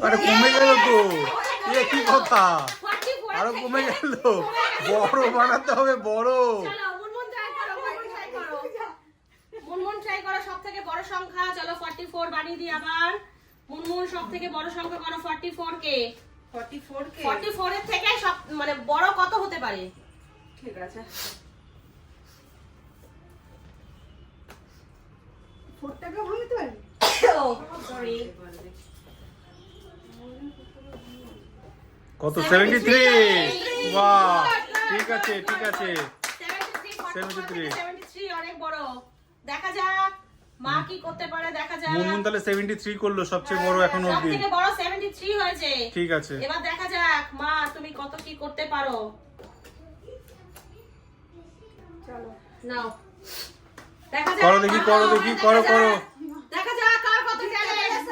আরে কমে গেল তো, এ কি কথা, আরো কমে গেল, বড় বানাতে হবে বড়। চলো মুনমুন ট্রাই করো, মুনমুন ট্রাই করো সবথেকে বড় সংখ্যা। চলো 44 বানিয়ে দিই আবার। মুনমুন সবথেকে বড় সংখ্যা করো 44 কে। 44 এর থেকে সব মানে বড় কত হতে পারে? ঠিক আছে, 4 টাকা ভাঙতে পারি। সরি, কত? 73। বাহ, ঠিক আছে ঠিক আছে। 73 অনেক বড়। দেখা যাক মা কি করতে পারে, দেখা যাক। মুনমুন তাহলে 73 করলো, সবচেয়ে বড় এখন অবধি। সবথেকে বড় 73 হয়েছে। ঠিক আছে, এবার দেখা যাক মা তুমি কত কি করতে পারো। চলো নাও দেখা যাক, করো দেখি, করো দেখি, করো করো। দেখা যাক কার কত ট্যালেন্ট।